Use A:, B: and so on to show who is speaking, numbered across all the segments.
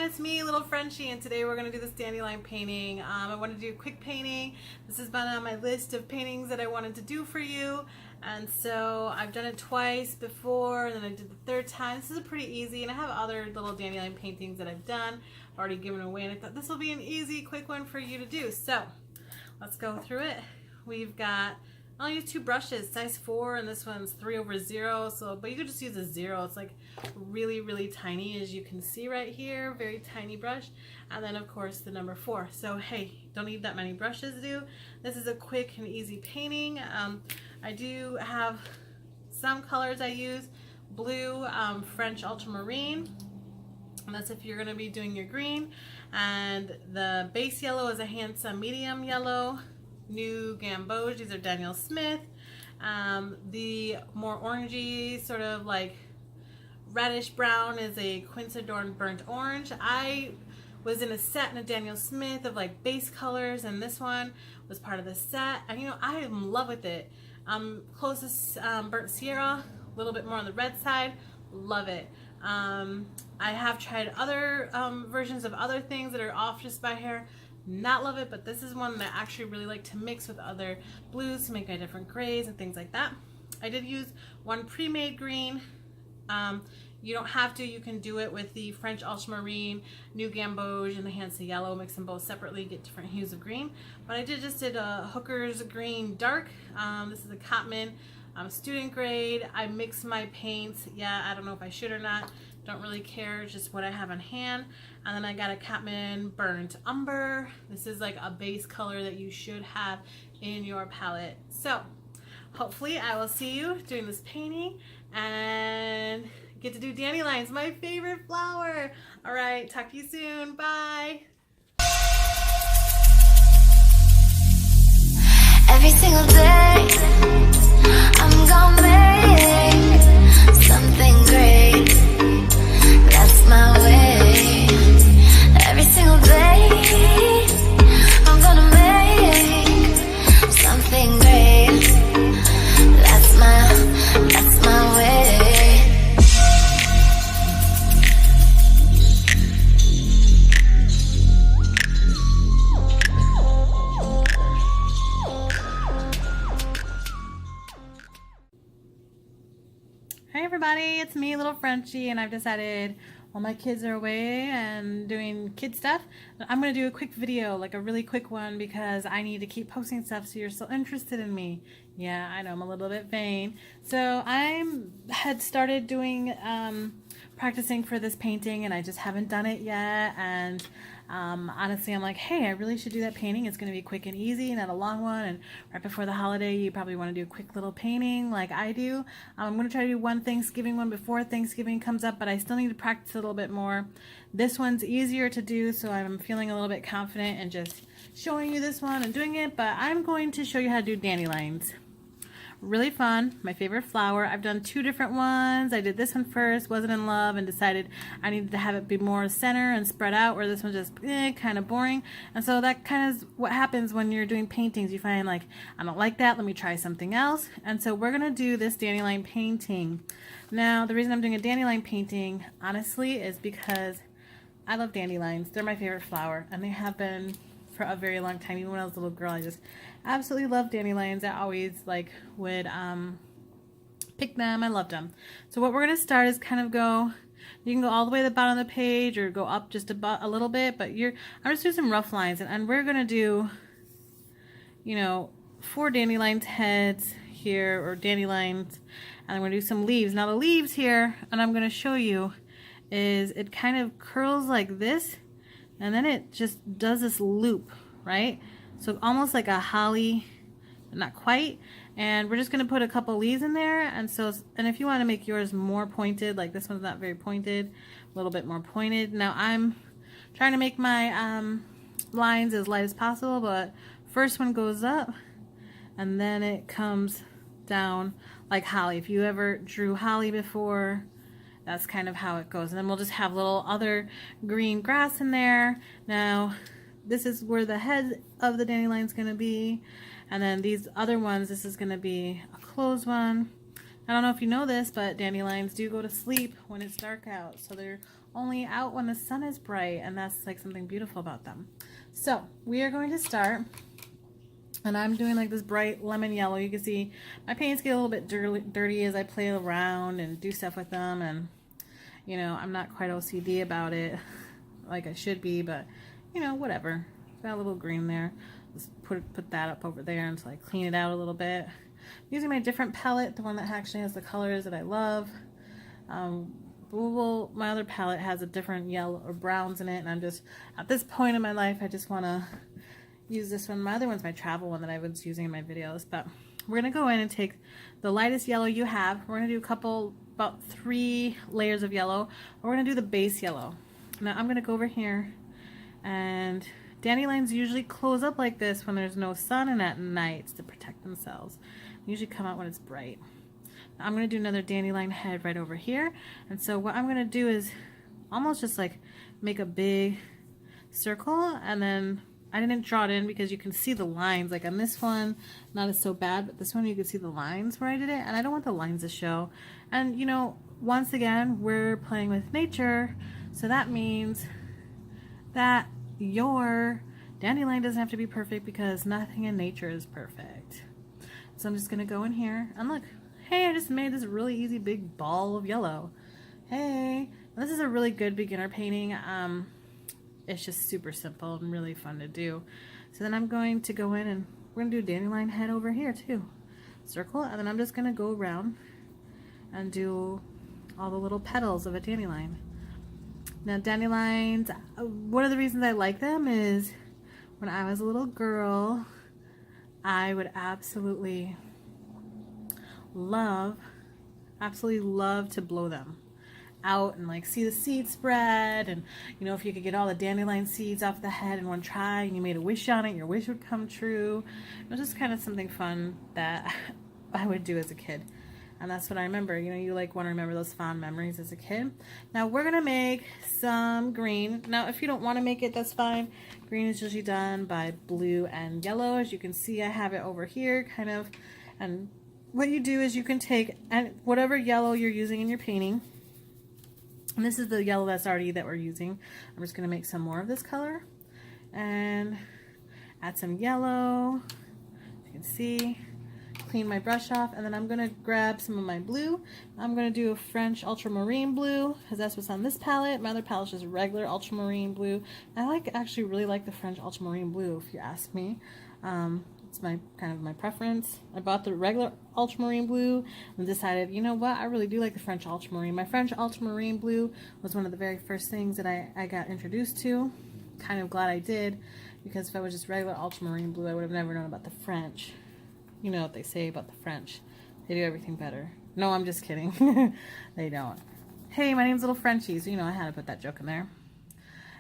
A: it's me, little Frenchie, and today we're going to do this dandelion painting. I want to do a quick painting. This has been on my list of paintings that I wanted to do for you, and so I've done it twice before, and then I did the third time. This is pretty easy, and I have other little dandelion paintings that I've done, already given away, and I thought this will be an easy, quick one for you to do. So let's go through it. We've got, I'll use two brushes, size 4, and this one's 3/0. So, but you could just use a 0. It's like really, really tiny, as you can see right here. Very tiny brush, and then of course the number 4. So hey, don't need that many brushes to do. This is a quick and easy painting. I do have some colors I use. Blue, French ultramarine. And that's if you're going to be doing your green. And the base yellow is a hansa medium yellow. New gamboge, these are Daniel Smith. The more orangey, sort of like reddish brown, is a quinacridone burnt orange. I was in a set in a Daniel Smith of like base colors, and this one was part of the set, and you know, I am in love with it. Closest burnt Sierra, a little bit more on the red side. Love it. I have tried other versions of other things that are off just by hair. Not love it, but this is one that I actually really like to mix with other blues to make my different grays and things like that. I did use one pre-made green. You don't have to. You can do it with the French ultramarine, new gamboge, and the hansa yellow. Mix them both separately, get different hues of green. But I just did a Hooker's green dark. This is a Cotman student grade. I mix my paints. Yeah, I don't know if I should or not. Don't really care, just what I have on hand. And then I got a Cotman burnt umber. This is like a base color that you should have in your palette. So hopefully I will see you doing this painting and get to do dandelions, my favorite flower. All right, talk to you soon. Bye.
B: Every single day I'm gonna make something great. That's my way. Every single day I'm gonna make something great. That's my way.
A: Hey everybody, it's me, little Frenchie, and I've decided while my kids are away and doing kid stuff, I'm going to do a quick video, like a really quick one, because I need to keep posting stuff so you're still interested in me. Yeah, I know I'm a little bit vain. So I had started doing, practicing for this painting, and I just haven't done it yet, and honestly, I'm like, hey, I really should do that painting. It's going to be quick and easy, not a long one, and right before the holiday, you probably want to do a quick little painting like I do. I'm going to try to do one Thanksgiving one before Thanksgiving comes up, but I still need to practice a little bit more. This one's easier to do, so I'm feeling a little bit confident in just showing you this one and doing it, but I'm going to show you how to do dandelions. Really fun, my favorite flower. I've done 2 different ones. I did this one first, wasn't in love, and decided I needed to have it be more center and spread out, where this one's just kind of boring. And so that kind of is what happens when you're doing paintings. You find like, I don't like that, let me try something else. And so we're gonna do this dandelion painting. Now the reason I'm doing a dandelion painting, honestly, is because I love dandelions. They're my favorite flower, and they have been for a very long time. Even when I was a little girl, I just absolutely loved dandelions. I always like would pick them. I loved them. So what we're going to start is kind of go, you can go all the way to the bottom of the page or go up just about a little bit, but I'm just doing some rough lines, and we're going to do, you know, 4 dandelions heads here, or dandelions, and I'm going to do some leaves. Now the leaves here, and I'm going to show you, is it kind of curls like this, and then it just does this loop, right? So almost like a holly, not quite. And we're just going to put a couple leaves in there. And so, and if you want to make yours more pointed, like this one's not very pointed, a little bit more pointed. Now I'm trying to make my lines as light as possible, but first one goes up and then it comes down like holly. If you ever drew holly before, that's kind of how it goes. And then we'll just have little other green grass in there. Now, this is where the head of the dandelion is going to be. And then these other ones, this is going to be a closed one. I don't know if you know this, but dandelions do go to sleep when it's dark out. So they're only out when the sun is bright, and that's like something beautiful about them. So we are going to start, and I'm doing like this bright lemon yellow. You can see my paints get a little bit dirty as I play around and do stuff with them, and you know, I'm not quite OCD about it like I should be, but you know, whatever. Got a little green there. Let's put that up over there until I clean it out a little bit. I'm using my different palette, the one that actually has the colors that I love. My other palette has a different yellow or browns in it, and I'm just, at this point in my life, I just want to use this one. My other one's my travel one that I was using in my videos, but we're going to go in and take the lightest yellow you have. We're going to do about 3 layers of yellow. We're going to do the base yellow. Now I'm going to go over here, and dandelions usually close up like this when there's no sun and at night to protect themselves. They usually come out when it's bright. Now I'm going to do another dandelion head right over here, and so what I'm going to do is almost just like make a big circle, and then I didn't draw it in because you can see the lines. Like on this one, not as so bad, but this one you can see the lines where I did it, and I don't want the lines to show. And you know, once again, we're playing with nature, so that means that your dandelion doesn't have to be perfect because nothing in nature is perfect. So I'm just gonna go in here and look, hey, I just made this really easy big ball of yellow. Hey, this is a really good beginner painting. It's just super simple and really fun to do. So then I'm going to go in and we're gonna do a dandelion head over here too. Circle, and then I'm just gonna go around and do all the little petals of a dandelion. Now dandelions, one of the reasons I like them is when I was a little girl, I would absolutely love to blow them out and like see the seed spread, and you know, if you could get all the dandelion seeds off the head in one try and you made a wish on it, your wish would come true. It was just kind of something fun that I would do as a kid. And that's what I remember. You know, you like want to remember those fond memories as a kid. Now we're gonna make some green. Now if you don't want to make it, that's fine. Green is usually done by blue and yellow. As you can see, I have it over here kind of. And what you do is you can take whatever yellow you're using in your painting. And this is the yellow that we're using. I'm just gonna make some more of this color and add some yellow. As you can see, clean my brush off, and then I'm gonna grab some of my blue. I'm gonna do a French ultramarine blue because that's what's on this palette. My other palette is just regular ultramarine blue. I actually really like the French ultramarine blue, if you ask me. It's my kind of my preference. I bought the regular ultramarine blue and decided, you know what, I really do like the French ultramarine. My French ultramarine blue was one of the very first things that I got introduced to. Kind of glad I did, because if I was just regular ultramarine blue, I would have never known about the French. You know what they say about the French. They do everything better. No, I'm just kidding. They don't. Hey, my name's Little Frenchie, so you know I had to put that joke in there.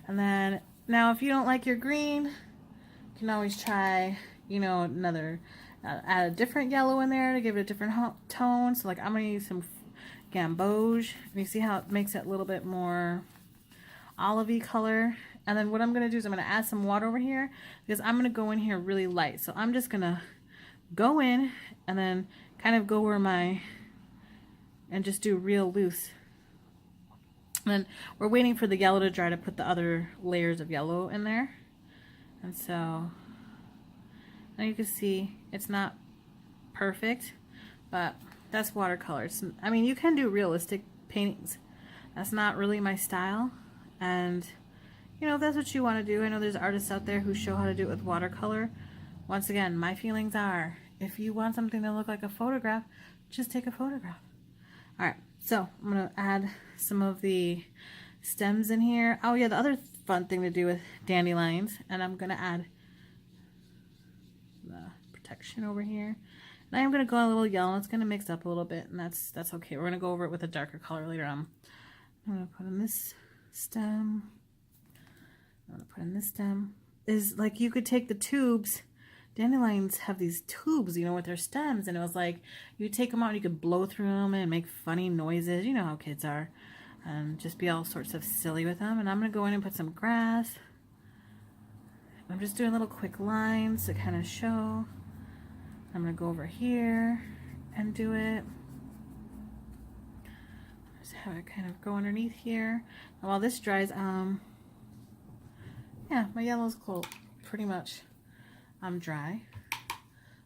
A: And then, now if you don't like your green, you can always try, you know, another, add a different yellow in there to give it a different tone. So like I'm going to use some gamboge. And you see how it makes it a little bit more olivey color. And then what I'm going to do is I'm going to add some water over here because I'm going to go in here really light. So I'm just going to go in and then kind of go where and just do real loose. And then we're waiting for the yellow to dry to put the other layers of yellow in there. And so now you can see it's not perfect, but that's watercolor. I mean, you can do realistic paintings. That's not really my style. And you know, if that's what you want to do, I know there's artists out there who show how to do it with watercolor. Once again, my feelings are, if you want something to look like a photograph, just take a photograph. Alright, so I'm going to add some of the stems in here. Oh yeah, the other fun thing to do with dandelions, and I'm going to add the protection over here. And I'm going to go a little yellow. It's going to mix up a little bit, and that's okay. We're going to go over it with a darker color later on. I'm going to put in this stem. I'm going to put in this stem. Is like you could take the tubes. Dandelions have these tubes, you know, with their stems, and it was like you take them out and you could blow through them and make funny noises. You know how kids are, and just be all sorts of silly with them. And I'm gonna go in and put some grass. I'm just doing little quick lines to kind of show. I'm gonna go over here and do it. Just have it kind of go underneath here. And while this dries, yeah, my yellow's cold, pretty much dry.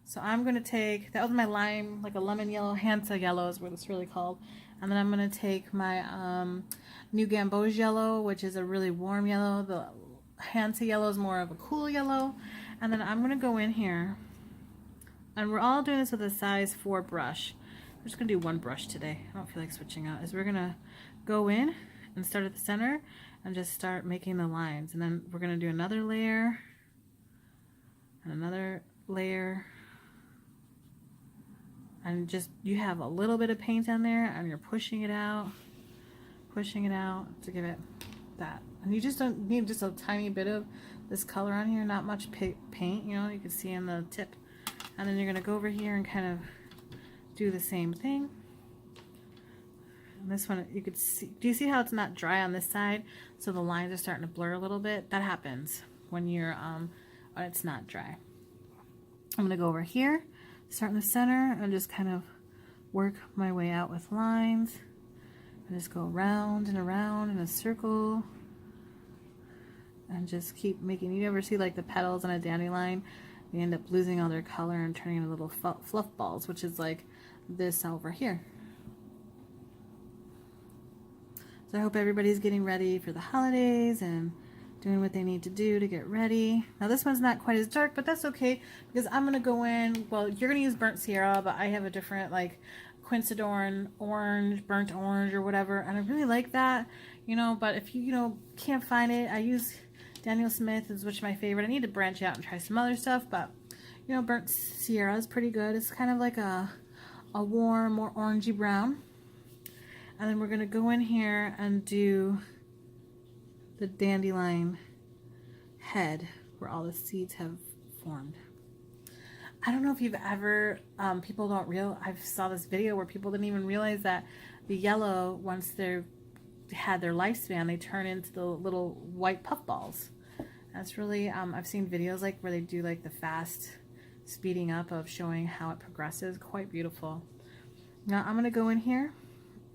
A: So I'm gonna take, that was my lime, like a lemon yellow, hansa yellow is what it's really called. And then I'm gonna take my new gamboge yellow, which is a really warm yellow. The hansa yellow is more of a cool yellow. And then I'm gonna go in here, and we're all doing this with a size 4 brush. I'm just gonna do one brush today. I don't feel like switching out. We're gonna go in and start at the center and just start making the lines. And then we're gonna do another layer and another layer. And just, you have a little bit of paint on there and you're pushing it out to give it that. And you just don't need just a tiny bit of this color on here, not much paint, you know, you can see in the tip. And then you're gonna go over here and kind of do the same thing. And this one, you could see, do you see how it's not dry on this side? So the lines are starting to blur a little bit. That happens when you're, when it's not dry. I'm gonna go over here, start in the center, and just kind of work my way out with lines. And just go around and around in a circle. And just keep making, you ever see like the petals on a dandelion? They end up losing all their color and turning into little fluff balls, which is like this over here. So I hope everybody's getting ready for the holidays and doing what they need to do to get ready. Now this one's not quite as dark, but that's okay because I'm gonna go in, well, you're gonna use burnt sierra, but I have a different like quinacridone orange, burnt orange or whatever, and I really like that, you know, but if you, can't find it, I use Daniel Smith, which is my favorite. I need to branch out and try some other stuff, but burnt sierra is pretty good. It's kind of like a warm, more orangey brown. And then we're gonna go in here and do the dandelion head where all the seeds have formed. I don't know if you've ever, people don't realize, I saw this video where people didn't even realize that the yellow, once they've had their lifespan, they turn into the little white puff balls. That's really, I've seen videos like where they do like the fast speeding up of showing how it progresses. Quite beautiful. Now I'm gonna go in here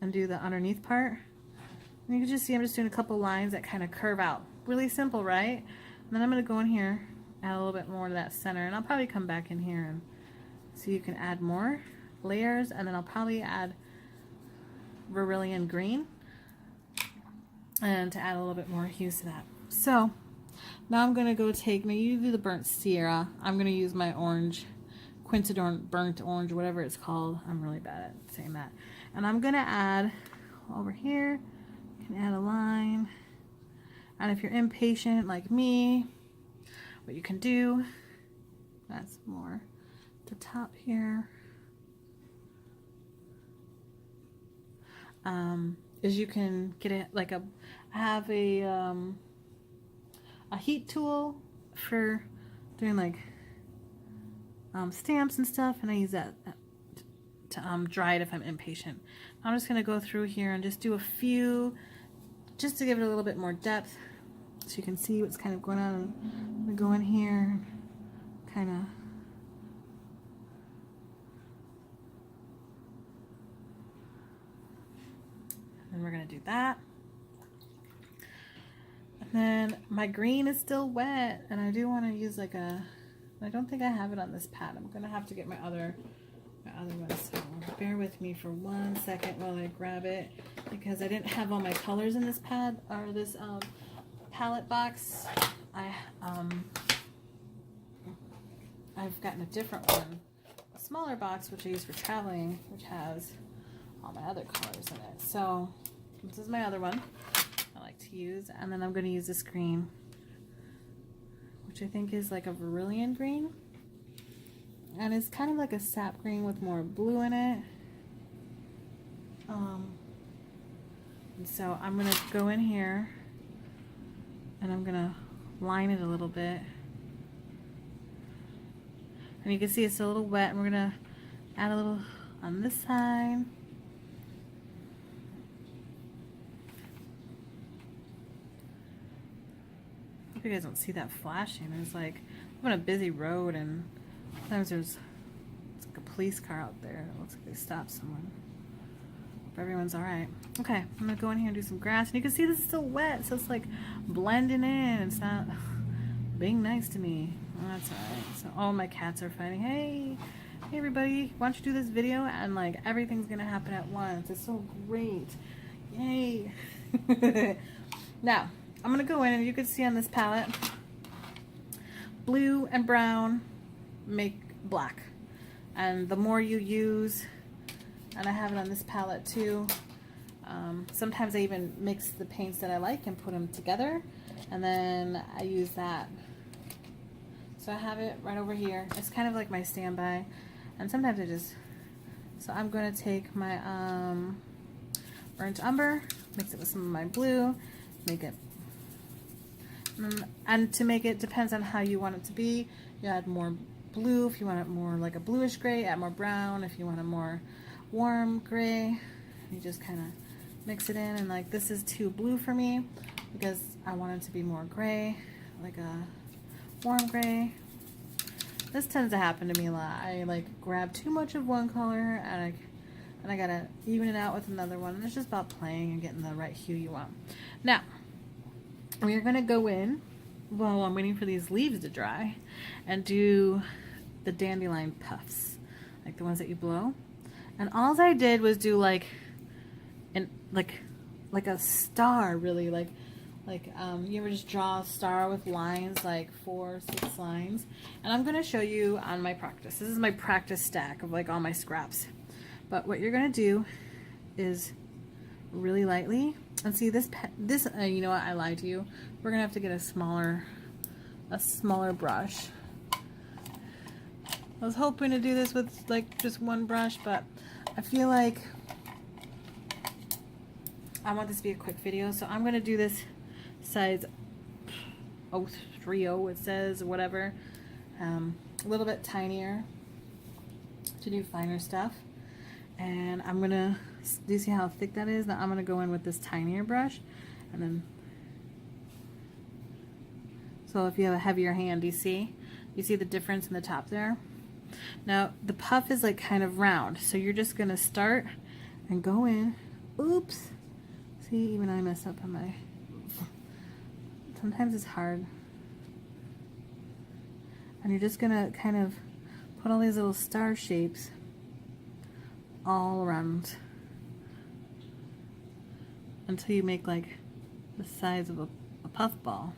A: and do the underneath part. And you can just see I'm just doing a couple lines that kind of curve out. Really simple, right? And then I'm gonna go in here, add a little bit more to that center, and I'll probably come back in here and so you can add more layers, and then I'll probably add vermilion green and to add a little bit more hues to that. So now I'm gonna go take, now you do the burnt sierra, I'm gonna use my orange, quinacridone burnt orange, whatever it's called. I'm really bad at saying that. And I'm gonna add over here, you can add a line. And if you're impatient like me, what you can do, that's more the top here, is you can get it like I have a heat tool for doing like stamps and stuff, and I use that to dry it if I'm impatient. I'm just gonna go through here and just do a few, just to give it a little bit more depth, so you can see what's kind of going on. I'm gonna go in here, kind of. And we're gonna do that. And then my green is still wet, and I do want to use like I don't think I have it on this pad. I'm gonna have to get my other one. So bear with me for 1 second while I grab it, because I didn't have all my colors in this pad or this palette box. I've gotten a different one, a smaller box, which I use for traveling, which has all my other colors in it. So this is my other one I like to use, and then I'm going to use this green, which I think is like a vermilion green, and it's kind of like a sap green with more blue in it. And so I'm going to go in here and I'm going to line it a little bit, and you can see it's a little wet, and we're going to add a little on this side. I hope you guys don't see that flashing. There's like, I'm on a busy road, and sometimes there's like a police car out there. It looks like they stopped someone. everyone's all right. Okay, I'm gonna go in here and do some grass. And you can see this is still wet, so it's like blending in. It's not being nice to me. Oh, that's all right. So all my cats are fighting. Hey everybody, why don't you do this video and like everything's gonna happen at once. It's so great. Yay. Now, I'm gonna go in and you can see on this palette, blue and brown make black. And the more you use, and I have it on this palette too, sometimes I even mix the paints that I like and put them together, and then I use that. So I have it right over here. It's kind of like my standby, and sometimes I just, so I'm going to take my burnt umber, mix it with some of my blue, make it, and to make it, depends on how you want it to be. You add more blue if you want it more like a bluish gray, add more brown if you want a more warm gray. You just kind of mix it in, and like this is too blue for me because I want it to be more gray, like a warm gray. This tends to happen to me a lot. I like grab too much of one color and I gotta even it out with another one. And it's just about playing and getting the right hue you want. Now we're gonna go in while I'm waiting for these leaves to dry and do the dandelion puffs, like the ones that you blow. And all I did was do like a star, really, like you ever just draw a star with lines, like 4 or 6 lines. And I'm gonna show you on my practice. This is my practice stack of like all my scraps. But what you're gonna do is really lightly, and see this you know what, I lied to you. We're gonna have to get a smaller brush. I was hoping to do this with like just one brush, but I feel like I want this to be a quick video, so I'm gonna do this size 030, it says, whatever, a little bit tinier to do finer stuff. And I'm gonna, do you see how thick that is? Now I'm gonna go in with this tinier brush, and then, so if you have a heavier hand, you see the difference in the top there? Now the puff is like kind of round, so you're just gonna start and go in. Oops. See, even I mess up on my, sometimes it's hard. And you're just gonna kind of put all these little star shapes all around until you make like the size of a puff ball.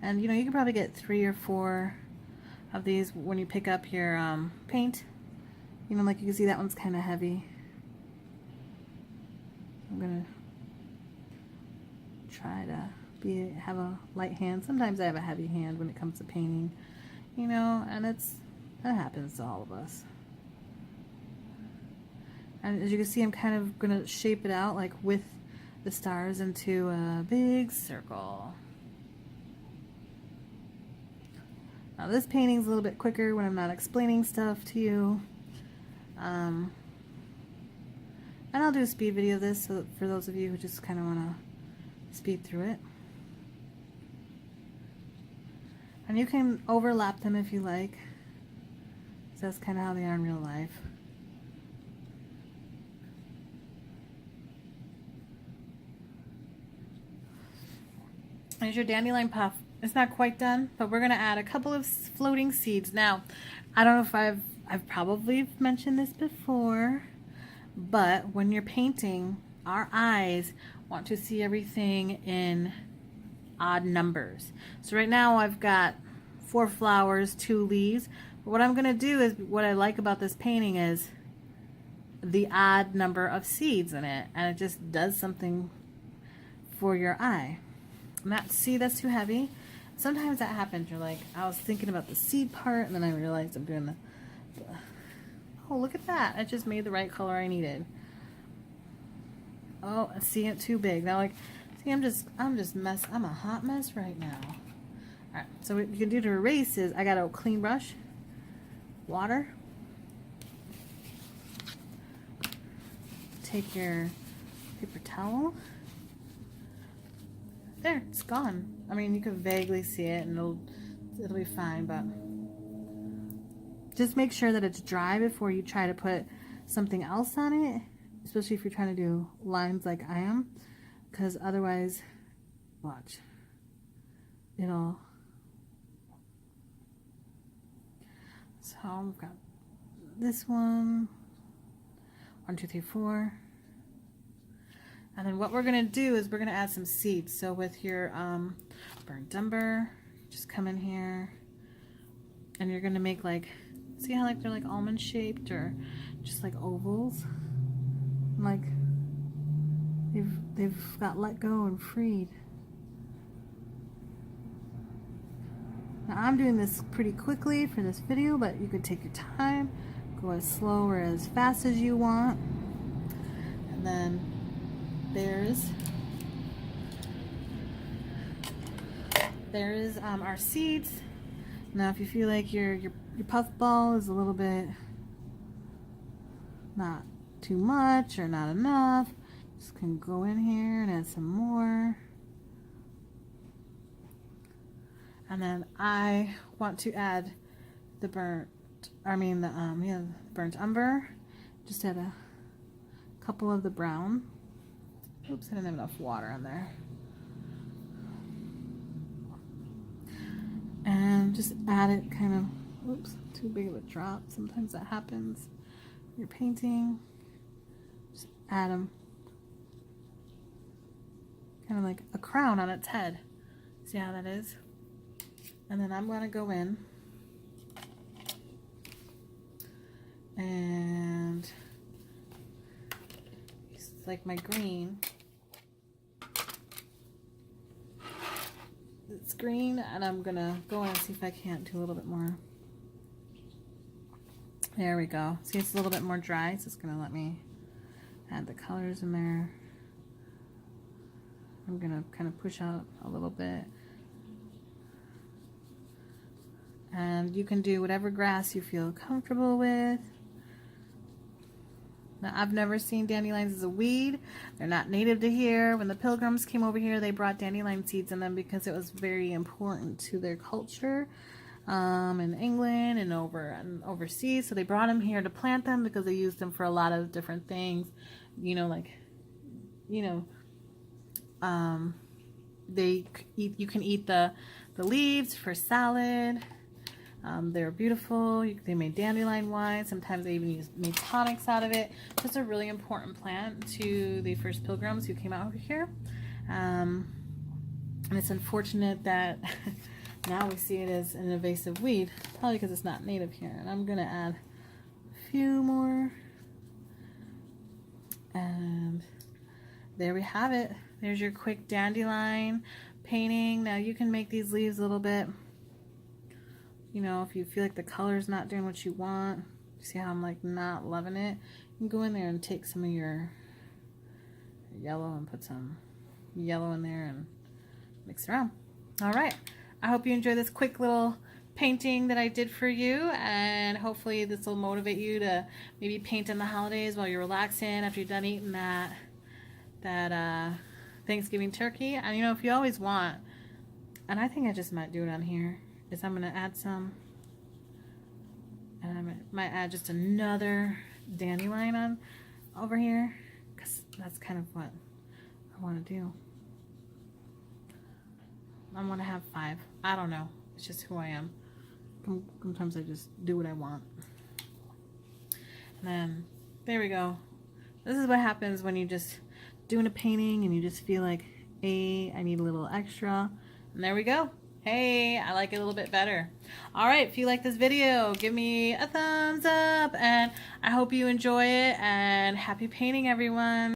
A: And you know, you can probably get 3 or 4 of these when you pick up your paint. You know, like you can see that one's kind of heavy. I'm gonna try to have a light hand. Sometimes I have a heavy hand when it comes to painting, you know, and that happens to all of us. And as you can see, I'm kind of gonna shape it out like with the stars into a big circle. Now this painting's a little bit quicker when I'm not explaining stuff to you. And I'll do a speed video of this, so for those of you who just kind of want to speed through it. And you can overlap them if you like. So that's kind of how they are in real life. There's your dandelion puff. It's not quite done, but we're going to add a couple of floating seeds. Now, I don't know if I've probably mentioned this before, but when you're painting, our eyes want to see everything in odd numbers. So right now I've got 4 flowers, 2 leaves. But what I'm going to do is, what I like about this painting is the odd number of seeds in it, and it just does something for your eye. And that's too heavy. Sometimes that happens. You're like, I was thinking about the seed part, and then I realized I'm doing the oh, look at that. I just made the right color I needed. Oh, I see it too big. Now, like, see, I'm a hot mess right now. Alright, so what you can do to erase is, I got a clean brush, water, take your paper towel. There, it's gone. I mean, you can vaguely see it and it'll be fine, but just make sure that it's dry before you try to put something else on it, especially if you're trying to do lines like I am, because otherwise, watch, it'll. So I've got this one, 1, 2, 3, 4. And then what we're gonna do is we're gonna add some seeds. So with your burnt umber, just come in here and you're gonna make like, see how like they're like almond shaped or just like ovals? Like they've got let go and freed. Now I'm doing this pretty quickly for this video, but you could take your time, go as slow or as fast as you want. And then there's our seeds. Now if you feel like your puff ball is a little bit not too much or not enough, just can go in here and add some more. And then I want to add the burnt umber. Just add a couple of the brown. Oops, I didn't have enough water on there. And just add it kind of, oops, too big of a drop. Sometimes that happens. You're painting. Just add them. Kind of like a crown on its head. See how that is? And then I'm going to go in and it's like my green. It's green, and I'm going to go in and see if I can't do a little bit more. There we go. See, it's a little bit more dry, so it's going to let me add the colors in there. I'm going to kind of push out a little bit. And you can do whatever grass you feel comfortable with. Now, I've never seen dandelions as a weed. They're not native to here. When the pilgrims came over here, they brought dandelion seeds in them because it was very important to their culture in England and overseas. So they brought them here to plant them because they used them for a lot of different things. You know, like, you know, you can eat the leaves for salad. They're beautiful. They made dandelion wine. Sometimes they even made tonics out of it. So it's a really important plant to the first pilgrims who came out over here. And it's unfortunate that now we see it as an invasive weed, probably because it's not native here. And I'm going to add a few more. And there we have it. There's your quick dandelion painting. Now you can make these leaves a little bit, you know, if you feel like the color's not doing what you want. See how I'm like not loving it? You can go in there and take some of your yellow and put some yellow in there and mix it around. All right. I hope you enjoy this quick little painting that I did for you, and hopefully this will motivate you to maybe paint in the holidays while you're relaxing after you're done eating that Thanksgiving turkey. And you know, if you always want, and I think I just might do it on here, is I'm going to add some, and I might add just another dandelion on over here, because that's kind of what I want to do. I want to have 5. I don't know. It's just who I am. Sometimes I just do what I want. And then, there we go. This is what happens when you just doing a painting and you just feel like, hey, I need a little extra. And there we go. Hey, I like it a little bit better. All right, if you like this video, give me a thumbs up, and I hope you enjoy it, and happy painting, everyone.